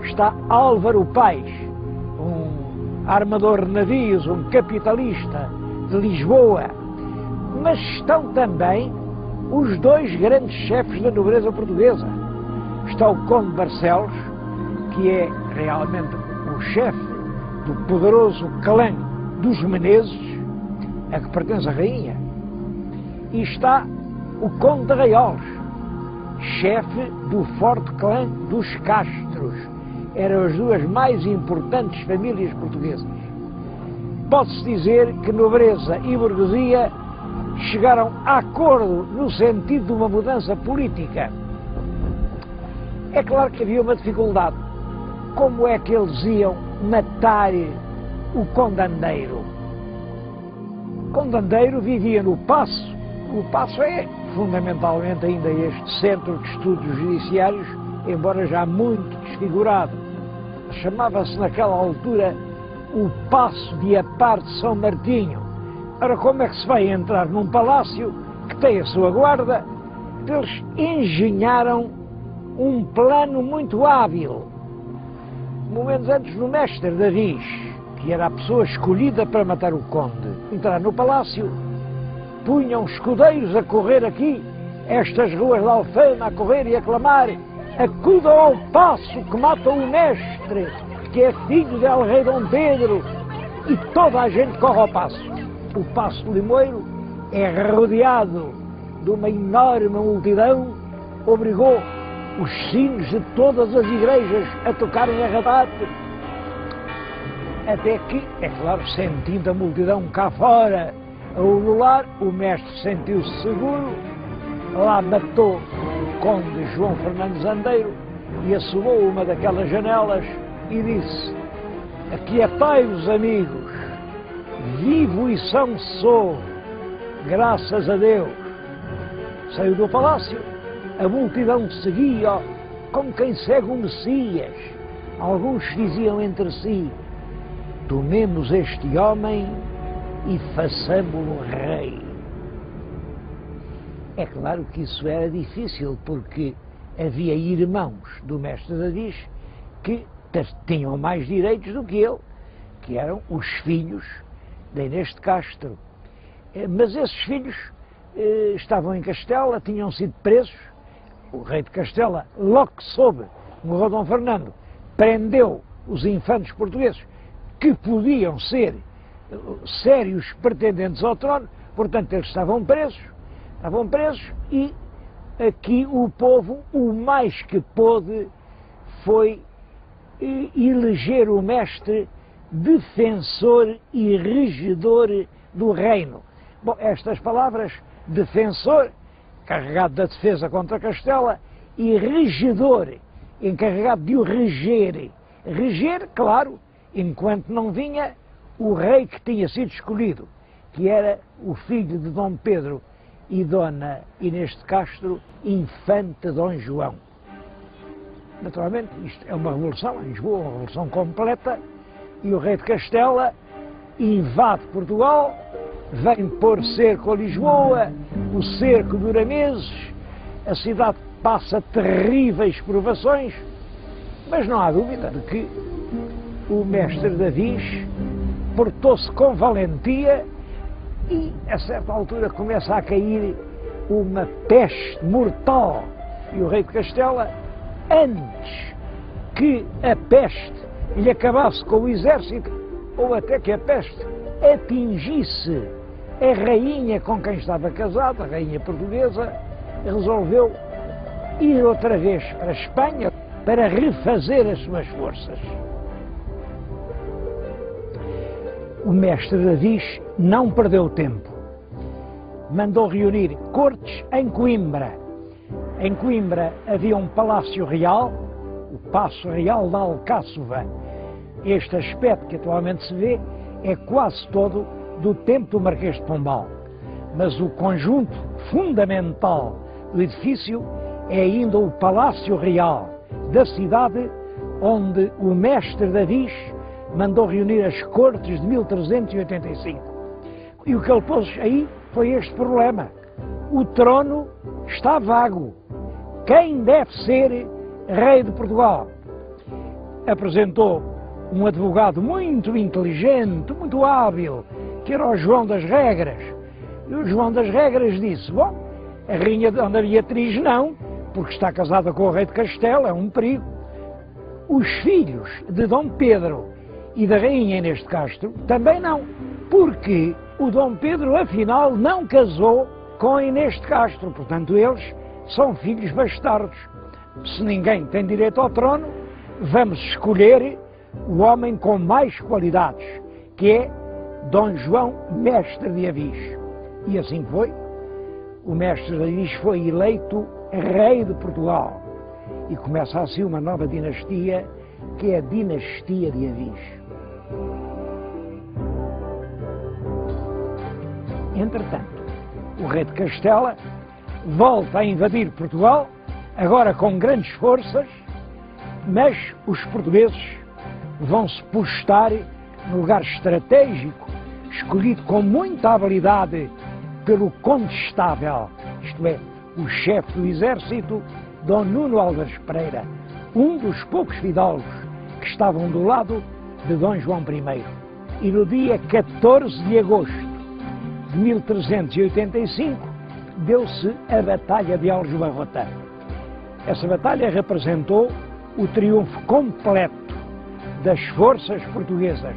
está Álvaro Paes, um armador de navios, um capitalista de Lisboa, mas estão também os dois grandes chefes da nobreza portuguesa. Está o Conde Barcelos, que é realmente o chefe do poderoso clã dos Menezes, a que pertence a rainha, e está o Conde de Raiolos, chefe do forte clã dos Castros. Eram as duas mais importantes famílias portuguesas. Pode-se dizer que nobreza e burguesia chegaram a acordo no sentido de uma mudança política. É claro que havia uma dificuldade. Como é que eles iam matar o Conde Andeiro? O Conde Andeiro vivia no Paço. O Paço é fundamentalmente ainda este centro de estudos judiciários, embora já muito desfigurado. Chamava-se naquela altura o Paço de Apar de São Martinho. Ora, como é que se vai entrar num palácio que tem a sua guarda? Eles engenharam um plano muito hábil. Momentos antes do mestre Davis, que era a pessoa escolhida para matar o conde, entrar no palácio, punham escudeiros a correr aqui, estas ruas de Alfama, a correr e a clamar: acudam ao paço que mata o mestre, que é filho de El Rei Dom Pedro, e toda a gente corre ao paço. O Paço de Limoeiro é rodeado de uma enorme multidão, obrigou os sinos de todas as igrejas a tocarem a rabate, até que, é claro, sentindo a multidão cá fora a ulular, o mestre sentiu-se seguro, lá matou o conde João Fernandes Andeiro e assomou uma daquelas janelas e disse: aquietai-vos, amigos, vivo e são sou, graças a Deus. Saiu do palácio, a multidão seguia como quem segue um Messias. Alguns diziam entre si: tomemos este homem e façamo-lo rei. É claro que isso era difícil, porque havia irmãos do mestre Davis que tinham mais direitos do que ele, que eram os filhos de Inês de Castro. Mas esses filhos estavam em Castela, tinham sido presos. O rei de Castela, logo que soube, morreu Dom Fernando, prendeu os infantes portugueses que podiam ser sérios pretendentes ao trono, portanto eles estavam presos e aqui o povo, o mais que pôde, foi eleger o mestre defensor e regedor do reino. Bom, estas palavras, defensor, carregado da defesa contra Castela, e regedor, encarregado de o reger. Reger, claro, enquanto não vinha o rei que tinha sido escolhido, que era o filho de Dom Pedro e Dona Inês de Castro, infanta Dom João. Naturalmente, isto é uma revolução em Lisboa, uma revolução completa, e o rei de Castela invade Portugal, vem pôr cerco a Lisboa, o cerco dura meses, a cidade passa terríveis provações, mas não há dúvida de que o mestre Davis portou-se com valentia e, a certa altura, começa a cair uma peste mortal. E o rei de Castela, antes que a peste lhe acabasse com o exército, ou até que a peste atingisse a rainha com quem estava casado, a rainha portuguesa, resolveu ir outra vez para a Espanha para refazer as suas forças. O mestre Davis não perdeu tempo. Mandou reunir cortes em Coimbra. Em Coimbra havia um palácio real, o Paço Real da Alcáçova. Este aspecto que atualmente se vê é quase todo do tempo do Marquês de Pombal. Mas o conjunto fundamental do edifício é ainda o Palácio Real da cidade, onde o mestre Davis mandou reunir as cortes de 1385. E o que ele pôs aí foi este problema. O trono está vago. Quem deve ser rei de Portugal? Apresentou um advogado muito inteligente, muito hábil, que era o João das Regras. E o João das Regras disse, bom, a rainha Dona Beatriz não, porque está casada com o rei de Castela, é um perigo. Os filhos de Dom Pedro e da rainha Inês de Castro também não, porque o Dom Pedro, afinal, não casou com a Inês de Castro, portanto, eles são filhos bastardos. Se ninguém tem direito ao trono, vamos escolher o homem com mais qualidades, que é Dom João, mestre de Avis. E assim foi. O mestre de Avis foi eleito rei de Portugal. E começa assim uma nova dinastia, que é a dinastia de Avis. Entretanto, o rei de Castela volta a invadir Portugal, agora com grandes forças, mas os portugueses vão se postar no lugar estratégico, escolhido com muita habilidade pelo condestável, isto é, o chefe do exército, Dom Nuno Álvares Pereira, um dos poucos fidalgos que estavam do lado de Dom João I. E no dia 14 de agosto de 1385, deu-se a Batalha de Aljubarrota. Essa batalha representou o triunfo completo das forças portuguesas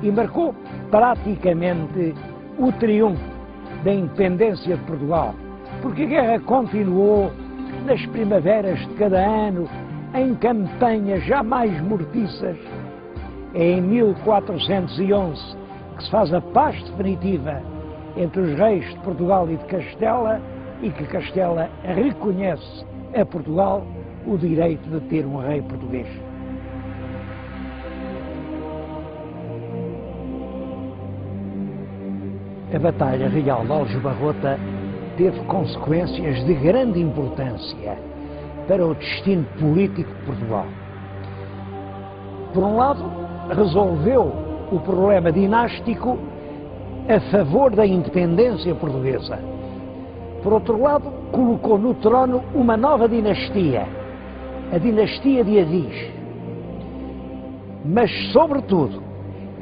e marcou praticamente o triunfo da independência de Portugal, porque a guerra continuou nas primaveras de cada ano, em campanhas jamais mortiças. É em 1411 que se faz a paz definitiva entre os reis de Portugal e de Castela, e que Castela reconhece a Portugal o direito de ter um rei português. A Batalha Real de Aljubarrota teve consequências de grande importância para o destino político de Portugal. Por um lado, resolveu o problema dinástico a favor da independência portuguesa. Por outro lado, colocou no trono uma nova dinastia, a dinastia de Avis. Mas, sobretudo,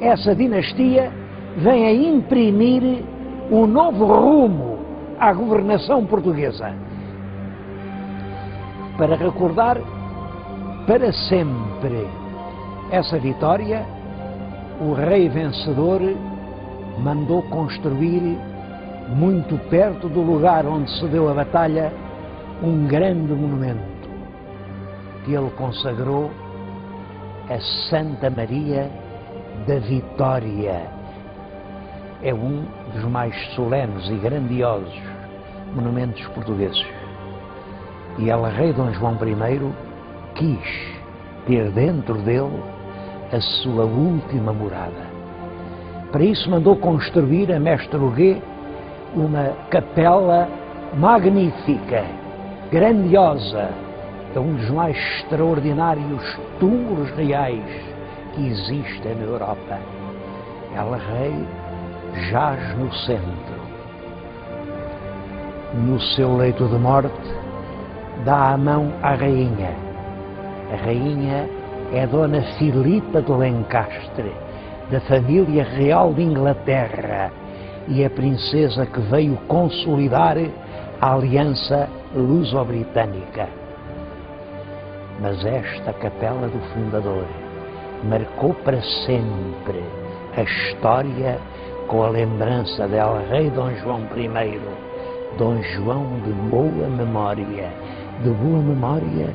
essa dinastia vem a imprimir um novo rumo à governação portuguesa. Para recordar para sempre essa vitória, o rei vencedor mandou construir, muito perto do lugar onde se deu a batalha, um grande monumento que ele consagrou a Santa Maria da Vitória. É um dos mais solenes e grandiosos monumentos portugueses. E El Rei Dom João I quis ter dentro dele a sua última morada. Para isso mandou construir a Mestre Huguet uma capela magnífica, grandiosa, é um dos mais extraordinários túmulos reais que existem na Europa. El Rei jaz no centro. No seu leito de morte, dá a mão à rainha. A rainha é Dona Filipa de Lencastre, da família real de Inglaterra, e a princesa que veio consolidar a aliança luso-britânica. Mas esta capela do fundador marcou para sempre a história com a lembrança del Rei Dom João I, Dom João de boa memória, de boa memória,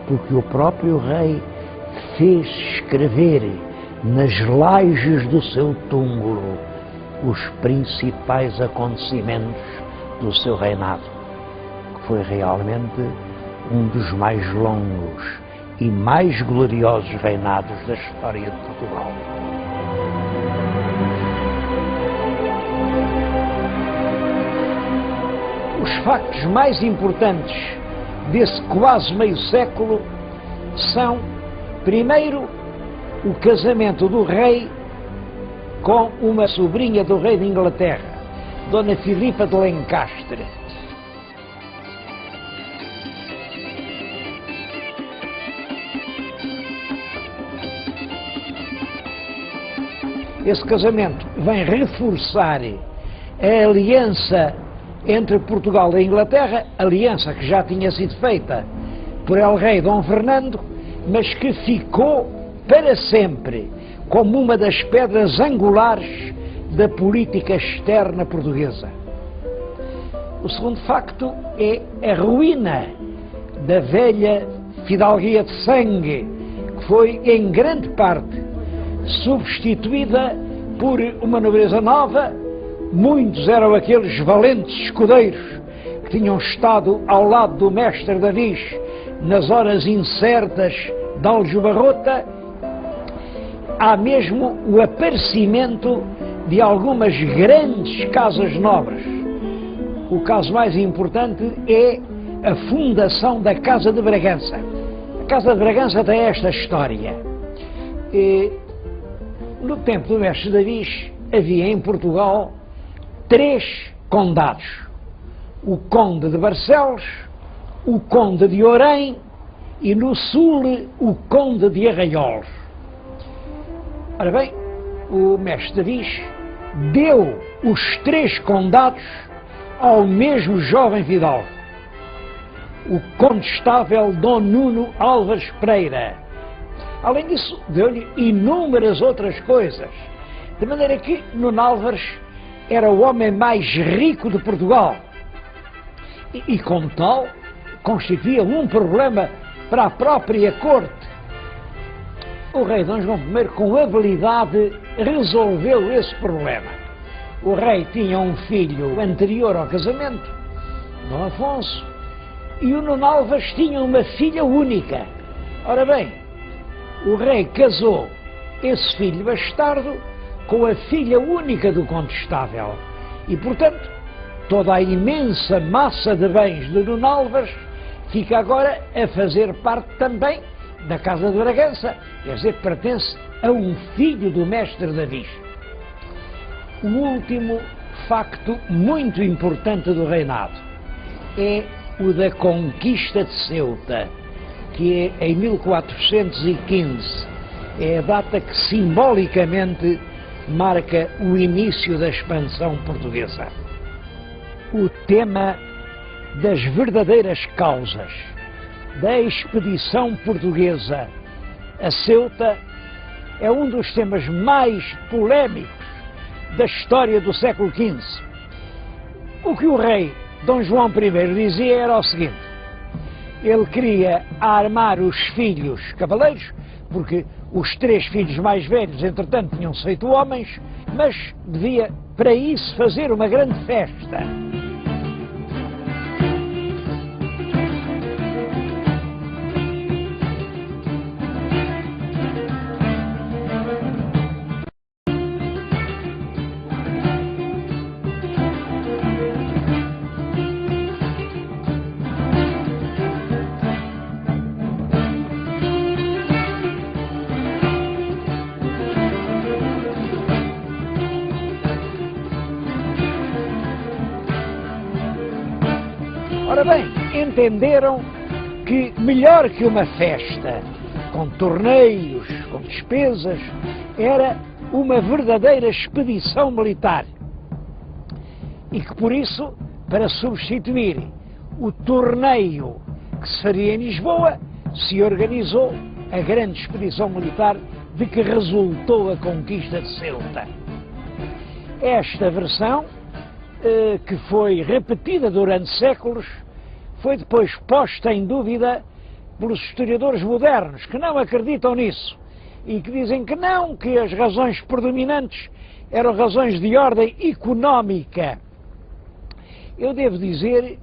porque o próprio rei fez escrever nas lajes do seu túmulo os principais acontecimentos do seu reinado, que foi realmente um dos mais longos e mais gloriosos reinados da história de Portugal. Os factos mais importantes desse quase meio século são, primeiro, o casamento do rei com uma sobrinha do rei de Inglaterra, Dona Filipa de Lencastre. Esse casamento vem reforçar a aliança entre Portugal e a Inglaterra, aliança que já tinha sido feita por el rei Dom Fernando, mas que ficou para sempre como uma das pedras angulares da política externa portuguesa. O segundo facto é a ruína da velha fidalguia de sangue, que foi em grande parte substituída por uma nobreza nova. Muitos eram aqueles valentes escudeiros que tinham estado ao lado do mestre Davis nas horas incertas da aljubarrota. Há mesmo o aparecimento de algumas grandes casas nobres. O caso mais importante é a fundação da Casa de Bragança. A Casa de Bragança tem esta história. No tempo do mestre Davis havia em Portugal 3 condados: o Conde de Barcelos, o Conde de Orém e no sul o Conde de Arraiolos. Ora bem, o mestre Davis deu os 3 condados ao mesmo jovem fidalgo, o condestável Dom Nuno Álvares Pereira. Além disso, deu-lhe inúmeras outras coisas, de maneira que Nuno Álvares era o homem mais rico de Portugal e como tal, constituía um problema para a própria corte. O rei Dom João I, com habilidade, resolveu esse problema. O rei tinha um filho anterior ao casamento, Dom Afonso, e o Nuno Álvares tinha uma filha única. Ora bem, o rei casou esse filho bastardo com a filha única do condestável e, portanto, toda a imensa massa de bens de Nuno Álvares fica agora a fazer parte também da Casa de Bragança, quer dizer, pertence a um filho do mestre Davis. O último facto muito importante do reinado é o da conquista de Ceuta, que é em 1415. É a data que simbolicamente marca o início da expansão portuguesa. O tema das verdadeiras causas da expedição portuguesa a Ceuta é um dos temas mais polémicos da história do século XV. O que o rei Dom João I dizia era o seguinte: ele queria armar os filhos cavaleiros, porque os 3 filhos mais velhos, entretanto, tinham-se feito homens, mas devia, para isso, fazer uma grande festa. Ora bem, entenderam que melhor que uma festa, com torneios, com despesas, era uma verdadeira expedição militar. E que por isso, para substituir o torneio que se faria em Lisboa, se organizou a grande expedição militar de que resultou a conquista de Ceuta. Esta versão, que foi repetida durante séculos, foi depois posta em dúvida pelos historiadores modernos, que não acreditam nisso e que dizem que não, que as razões predominantes eram razões de ordem económica. Eu devo dizer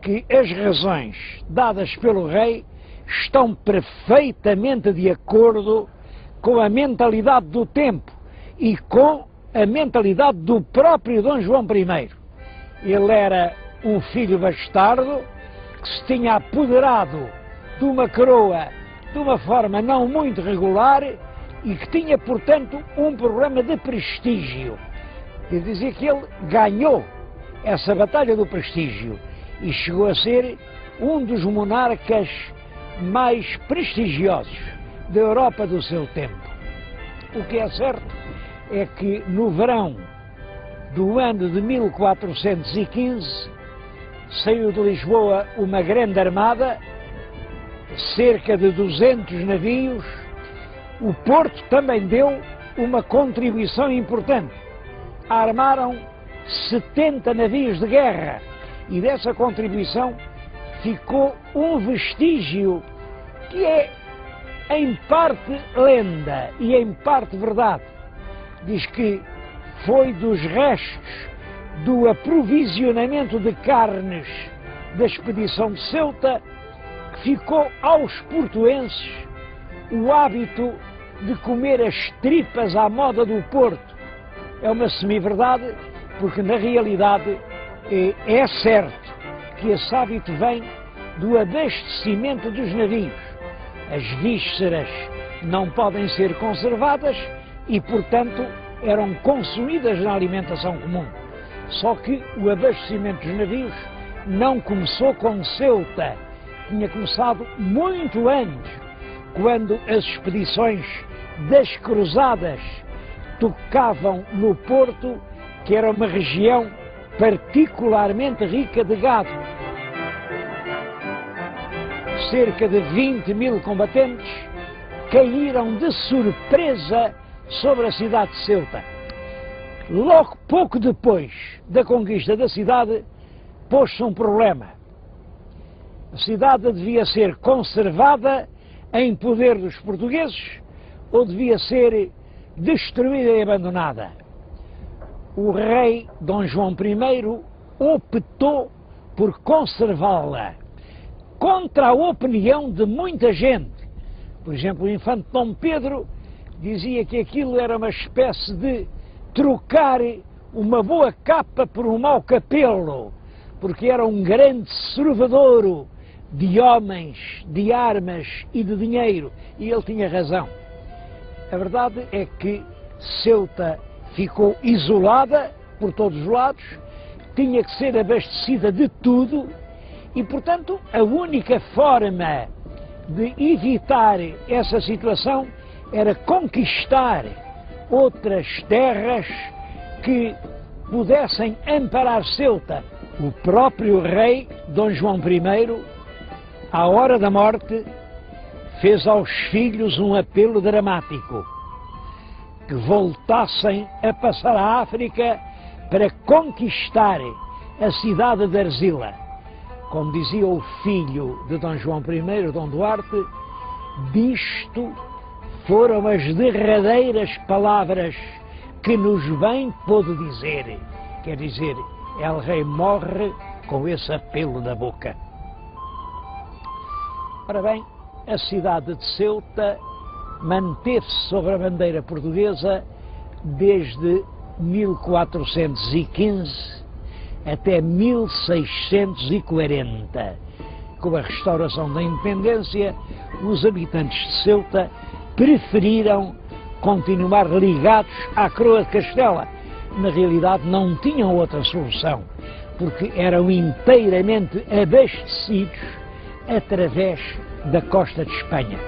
que as razões dadas pelo rei estão perfeitamente de acordo com a mentalidade do tempo e com a mentalidade do próprio Dom João I. Ele era um filho bastardo que se tinha apoderado de uma coroa de uma forma não muito regular e que tinha, portanto, um problema de prestígio. Devo dizer que ele ganhou essa batalha do prestígio e chegou a ser um dos monarcas mais prestigiosos da Europa do seu tempo. O que é certo é que no verão do ano de 1415 saiu de Lisboa uma grande armada, cerca de 200 navios. O Porto também deu uma contribuição importante. Armaram 70 navios de guerra e dessa contribuição ficou um vestígio que é em parte lenda e em parte verdade. Diz que foi dos restos do aprovisionamento de carnes da expedição de Ceuta que ficou aos portuenses o hábito de comer as tripas à moda do Porto. É uma semi-verdade, porque na realidade é certo que esse hábito vem do abastecimento dos navios. As vísceras não podem ser conservadas e, portanto, eram consumidas na alimentação comum. Só que o abastecimento dos navios não começou com Ceuta, tinha começado muito antes, quando as expedições das cruzadas tocavam no Porto, que era uma região particularmente rica de gado. Cerca de 20.000 combatentes caíram de surpresa sobre a cidade de Ceuta. Logo pouco depois da conquista da cidade, pôs-se um problema. A cidade devia ser conservada em poder dos portugueses ou devia ser destruída e abandonada. O rei Dom João I optou por conservá-la, contra a opinião de muita gente. Por exemplo, o infante Dom Pedro dizia que aquilo era uma espécie de trocar uma boa capa por um mau capelo, porque era um grande servadouro de homens, de armas e de dinheiro, e ele tinha razão. A verdade é que Ceuta ficou isolada por todos os lados, tinha que ser abastecida de tudo e, portanto, a única forma de evitar essa situação era conquistar outras terras que pudessem amparar Ceuta. O próprio rei Dom João I, à hora da morte, fez aos filhos um apelo dramático, que voltassem a passar a África para conquistar a cidade de Arzila. Como dizia o filho de Dom João I, Dom Duarte, disto foram as derradeiras palavras que nos bem pôde dizer. Quer dizer, El Rei morre com esse apelo na boca. Ora bem, a cidade de Ceuta manteve-se sob a bandeira portuguesa desde 1415 até 1640. Com a restauração da independência, os habitantes de Ceuta preferiram continuar ligados à coroa de Castela. Na realidade, não tinham outra solução, porque eram inteiramente abastecidos através da costa de Espanha.